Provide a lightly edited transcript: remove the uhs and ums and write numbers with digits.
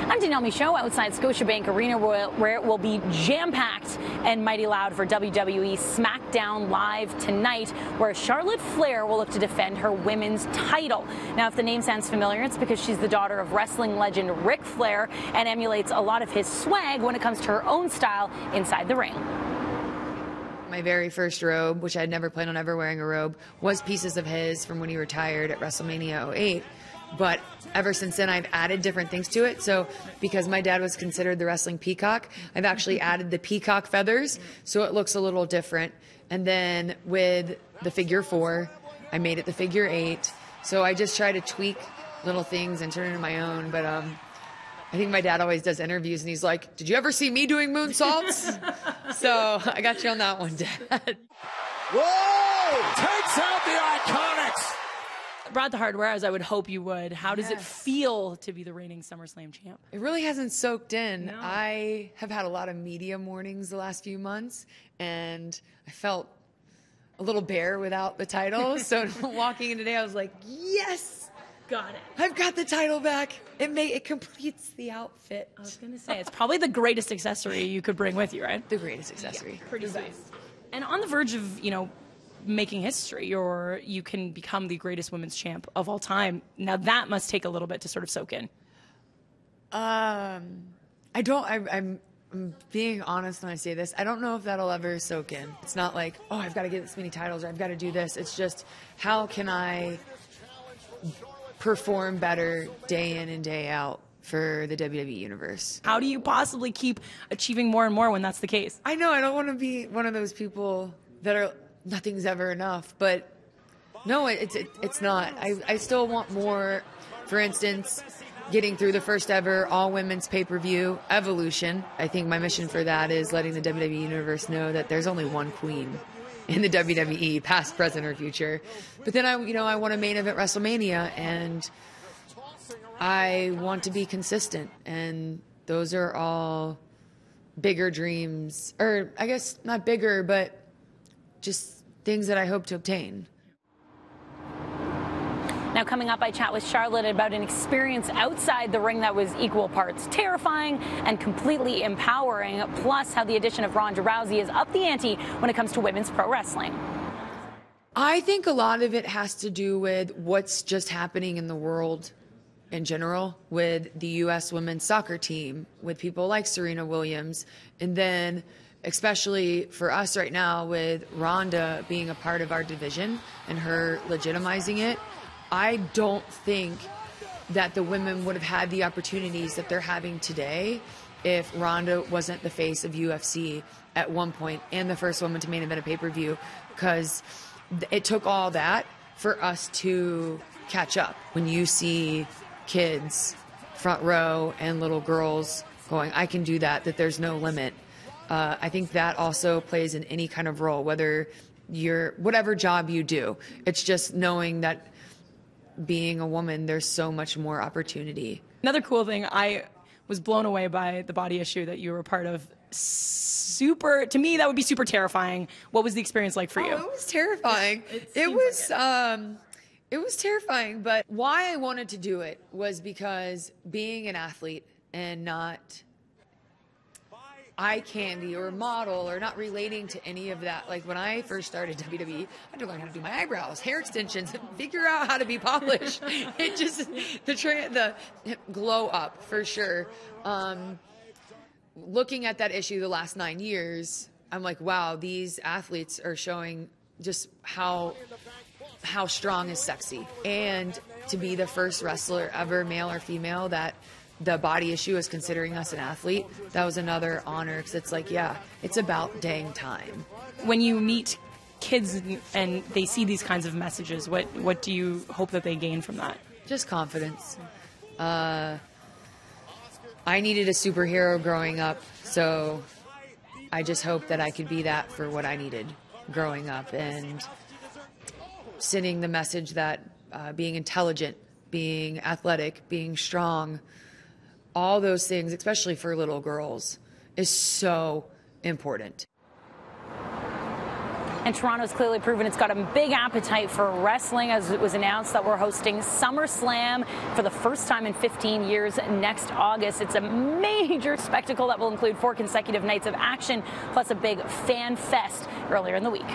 I'm Danielle Michaud outside Scotiabank Arena, where it will be jam-packed and mighty loud for WWE SmackDown Live tonight, where Charlotte Flair will look to defend her women's title. Now, if the name sounds familiar, it's because she's the daughter of wrestling legend Ric Flair and emulates a lot of his swag when it comes to her own style inside the ring. My very first robe, which I'd never planned on ever wearing a robe, was pieces of his from when he retired at WrestleMania 08. But ever since then, I've added different things to it. So because my dad was considered the wrestling peacock, I've actually added the peacock feathers, so it looks a little different. And then with the figure 4, I made it the figure 8. So I just try to tweak little things and turn it into my own. But I think my dad always does interviews, and he's like, "Did you ever see me doing moonsaults?" So I got you on that one, Dad. Whoa! Takes out the Iconics. Brought the hardware, as I would hope you would. How does it feel to be the reigning SummerSlam champ? It really hasn't soaked in. No. I have had a lot of media mornings the last few months, and I felt a little bare without the title. So walking in today, I was like, yes! Got it. I've got the title back. It completes the outfit. I was going to say, it's probably the greatest accessory you could bring with you, right? The greatest accessory. Yeah, pretty sweet. And on the verge of, making history, or you can become the greatest women's champ of all time. Now that must take a little bit to sort of soak in. I'm being honest when I say this. I don't know if that'll ever soak in. It's not like, oh, I've got to get this many titles, or I've got to do this. It's just, how can I perform better day in and day out for the WWE universe? How do you possibly keep achieving more and more when that's the case? I know, I don't want to be one of those people that are, nothing's ever enough, but no, it's not. I still want more. For instance, getting through the first ever all-women's pay-per-view, Evolution. I think my mission for that is letting the WWE universe know that there's only one queen in the WWE, past, present, or future. But then I want to main event WrestleMania, and I want to be consistent, and those are all bigger dreams, or I guess not bigger, but just things that I hope to obtain. Now, coming up, I chat with Charlotte about an experience outside the ring that was equal parts terrifying and completely empowering, plus how the addition of Ronda Rousey has upped the ante when it comes to women's pro wrestling. I think a lot of it has to do with what's just happening in the world in general, with the U.S. women's soccer team, with people like Serena Williams, and then especially for us right now with Ronda being a part of our division and her legitimizing it. I don't think that the women would have had the opportunities that they're having today if Ronda wasn't the face of UFC at one point and the first woman to main event a pay-per-view, because it took all that for us to catch up. When you see kids front row and little girls going, I can do that there's no limit. I think that also plays in any kind of role, whether you're whatever job you do. It's just knowing that being a woman, there's so much more opportunity. Another cool thing, I was blown away by the body issue that you were a part of. To me, that would be super terrifying. What was the experience like for you? Oh, it was terrifying. It was terrifying, but why I wanted to do it was because being an athlete and not eye candy or model or not relating to any of that. Like when I first started WWE, I had to learn how to do my eyebrows, hair extensions, figure out how to be polished. It just, the glow up for sure. Looking at that issue the last 9 years, I'm like, wow, these athletes are showing just how strong is sexy. And to be the first wrestler ever, male or female, that the body issue is considering us an athlete, that was another honor, because it's like, yeah, it's about dang time. When you meet kids and they see these kinds of messages, what do you hope that they gain from that? Just confidence. I needed a superhero growing up, so I just hope that I could be that for what I needed growing up, and sending the message that being intelligent, being athletic, being strong, all those things, especially for little girls, is so important. And Toronto's clearly proven it's got a big appetite for wrestling, as it was announced that we're hosting SummerSlam for the first time in 15 years next August. It's a major spectacle that will include 4 consecutive nights of action, plus a big fan fest earlier in the week.